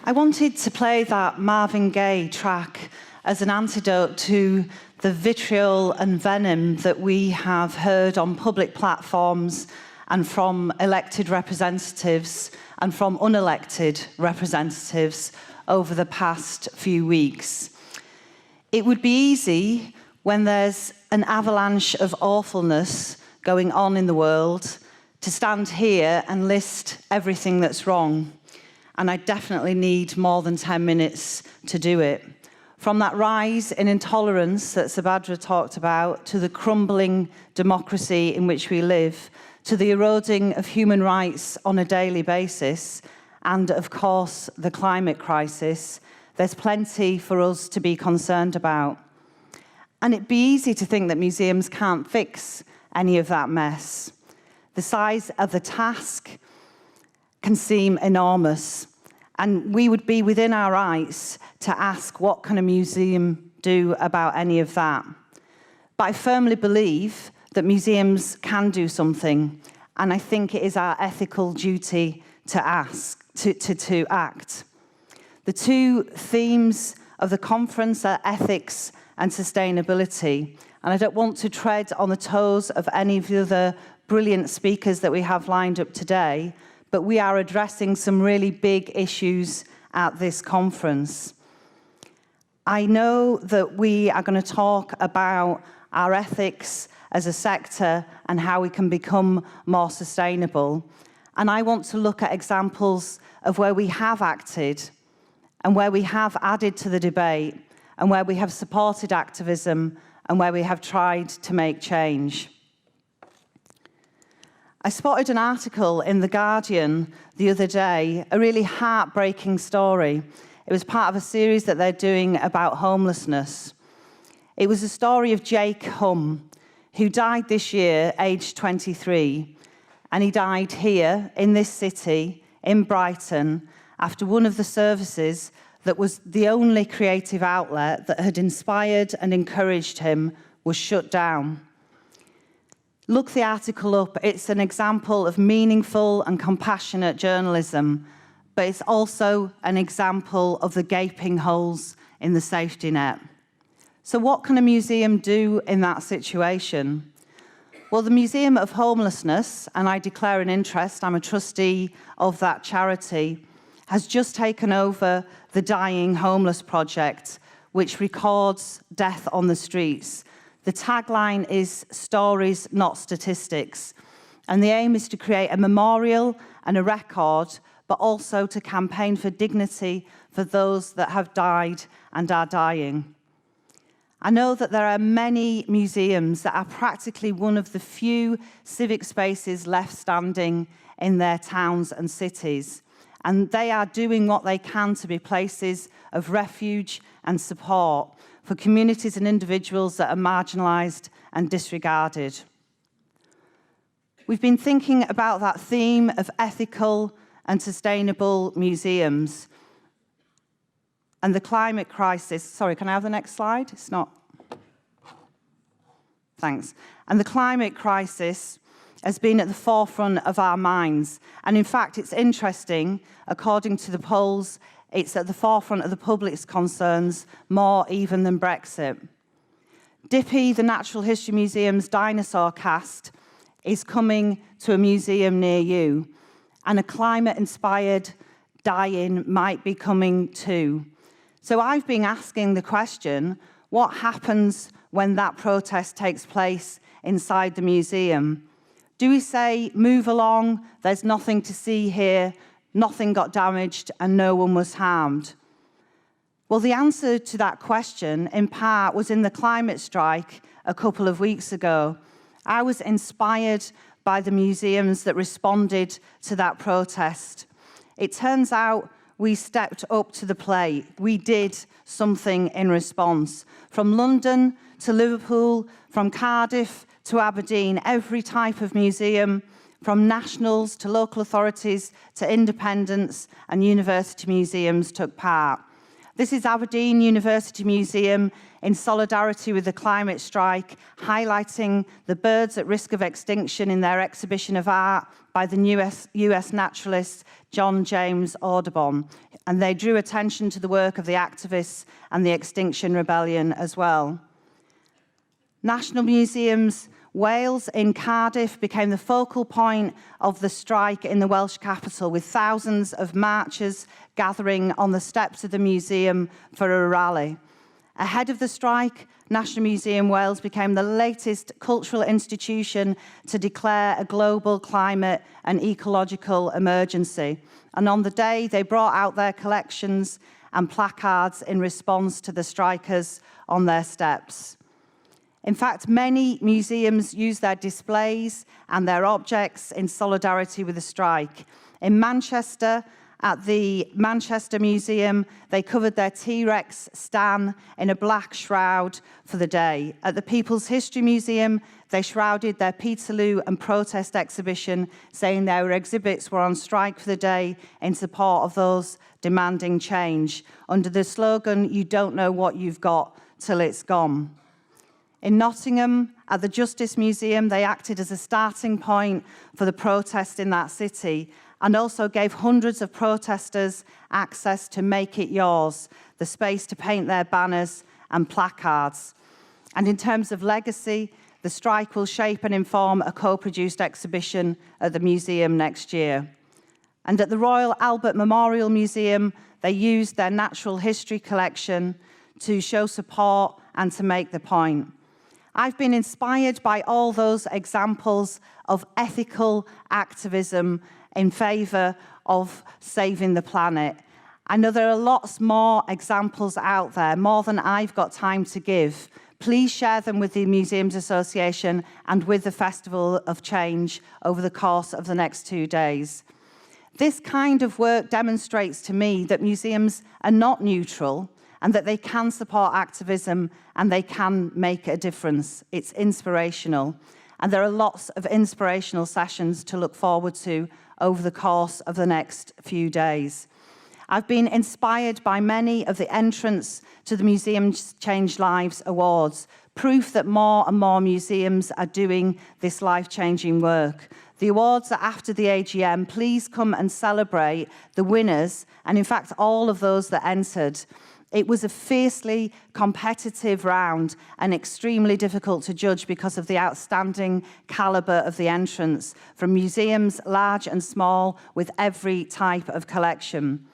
I wanted to play that Marvin Gaye track as an antidote to the vitriol and venom that we have heard on public platforms and from elected representatives and from unelected representatives over the past few weeks. It would be easy when there's an avalanche of awfulness going on in the world to stand here and list everything that's wrong. And I definitely need more than 10 minutes to do it. From that rise in intolerance that Subhadra talked about, to the crumbling democracy in which we live, to the eroding of human rights on a daily basis, and of course the climate crisis, there's plenty for us to be concerned about. And it'd be easy to think that museums can't fix any of that mess. The size of the task can seem enormous, and we would be within our rights to ask, what can a museum do about any of that? But I firmly believe that museums can do something, and I think it is our ethical duty to act. The two themes of the conference are ethics and sustainability, and I don't want to tread on the toes of any of the other brilliant speakers that we have lined up today, but we are addressing some really big issues at this conference. I know that we are going to talk about our ethics as a sector and how we can become more sustainable. And I want to look at examples of where we have acted and where we have added to the debate and where we have supported activism and where we have tried to make change. I spotted an article in The Guardian the other day, a really heartbreaking story. It was part of a series that they're doing about homelessness. It was a story of Jake Hum, who died this year, aged 23, and he died here in this city, in Brighton, after one of the services that was the only creative outlet that had inspired and encouraged him was shut down. Look the article up. It's an example of meaningful and compassionate journalism, but it's also an example of the gaping holes in the safety net. So what can a museum do in that situation? Well, the Museum of Homelessness, and I declare an interest, I'm a trustee of that charity, has just taken over the Dying Homeless Project, which records death on the streets. The tagline is "Stories, not statistics." And the aim is to create a memorial and a record, but also to campaign for dignity for those that have died and are dying. I know that there are many museums that are practically one of the few civic spaces left standing in their towns and cities. And they are doing what they can to be places of refuge and support for communities and individuals that are marginalised and disregarded. We've been thinking about that theme of ethical and sustainable museums and the climate crisis. Sorry, can I have the next slide? It's not. Thanks. And the climate crisis has been at the forefront of our minds. And in fact, it's interesting, according to the polls, it's at the forefront of the public's concerns more even than Brexit. Dippy, the Natural History Museum's dinosaur cast, is coming to a museum near you, and a climate-inspired die-in might be coming too. So I've been asking the question, what happens when that protest takes place inside the museum? Do we say, move along, there's nothing to see here, nothing got damaged and no one was harmed? Well, the answer to that question, in part, was in the climate strike a couple of weeks ago. I was inspired by the museums that responded to that protest. It turns out we stepped up to the plate. We did something in response. From London to Liverpool, from Cardiff to Aberdeen, every type of museum, from nationals to local authorities to independents and university museums took part. This is Aberdeen University Museum in solidarity with the climate strike, highlighting the birds at risk of extinction in their exhibition of art by the US naturalist John James Audubon. And they drew attention to the work of the activists and the Extinction Rebellion as well. National Museums Wales in Cardiff became the focal point of the strike in the Welsh capital, with thousands of marchers gathering on the steps of the museum for a rally. Ahead of the strike, National Museum Wales became the latest cultural institution to declare a global climate and ecological emergency. And on the day, they brought out their collections and placards in response to the strikers on their steps. In fact, many museums use their displays and their objects in solidarity with the strike. In Manchester, at the Manchester Museum, they covered their T-Rex Stan in a black shroud for the day. At the People's History Museum, they shrouded their Peterloo and protest exhibition, saying their exhibits were on strike for the day in support of those demanding change, under the slogan, "You don't know what you've got till it's gone." In Nottingham, at the Justice Museum, they acted as a starting point for the protest in that city, and also gave hundreds of protesters access to Make It Yours, the space to paint their banners and placards. And in terms of legacy, the strike will shape and inform a co-produced exhibition at the museum next year. And at the Royal Albert Memorial Museum, they used their natural history collection to show support and to make the point. I've been inspired by all those examples of ethical activism in favour of saving the planet. I know there are lots more examples out there, more than I've got time to give. Please share them with the Museums Association and with the Festival of Change over the course of the next 2 days. This kind of work demonstrates to me that museums are not neutral, and that they can support activism and they can make a difference. It's inspirational. And there are lots of inspirational sessions to look forward to over the course of the next few days. I've been inspired by many of the entrants to the Museums Change Lives Awards, proof that more and more museums are doing this life-changing work. The awards are after the AGM. Please come and celebrate the winners, and in fact, all of those that entered. It was a fiercely competitive round and extremely difficult to judge because of the outstanding calibre of the entrants, from museums large and small with every type of collection.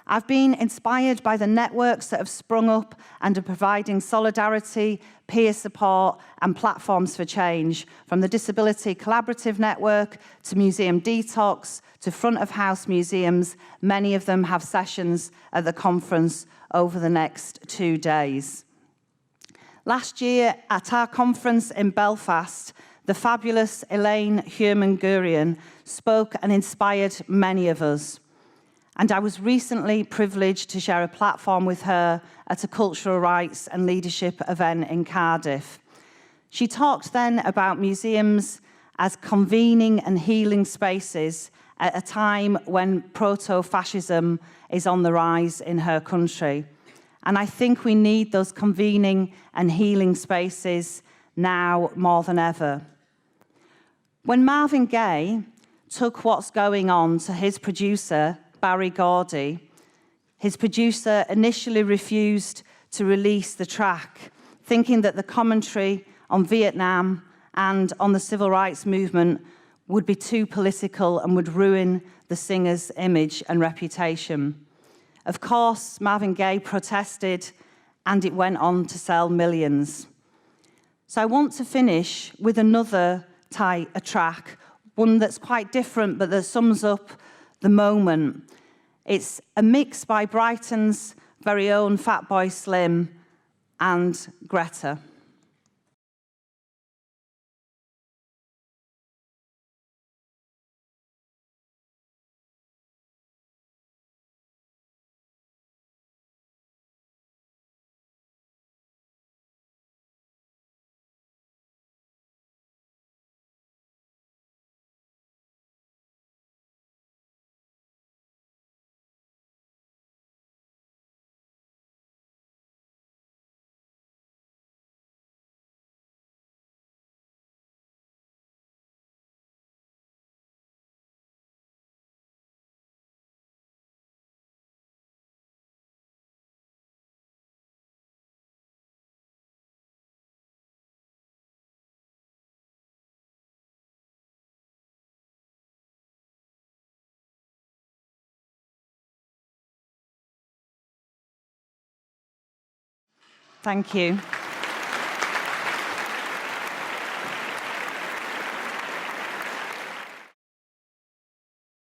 I've been inspired by the networks that have sprung up and are providing solidarity, peer support and platforms for change, from the Disability Collaborative Network to Museum Detox to front of house museums. Many of them have sessions at the conference over the next 2 days. Last year at our conference in Belfast, the fabulous Alain Humankind spoke and inspired many of us. And I was recently privileged to share a platform with her at a cultural rights and leadership event in Cardiff. She talked then about museums as convening and healing spaces at a time when proto-fascism is on the rise in her country. And I think we need those convening and healing spaces now more than ever. When Marvin Gaye took What's Going On to his producer, Barry Gordy, his producer initially refused to release the track, thinking that the commentary on Vietnam and on the civil rights movement would be too political and would ruin the singer's image and reputation. Of course, Marvin Gaye protested, and it went on to sell millions. So I want to finish with another track, one that's quite different, but that sums up the moment. It's a mix by Brighton's very own Fatboy Slim and Greta. Thank you.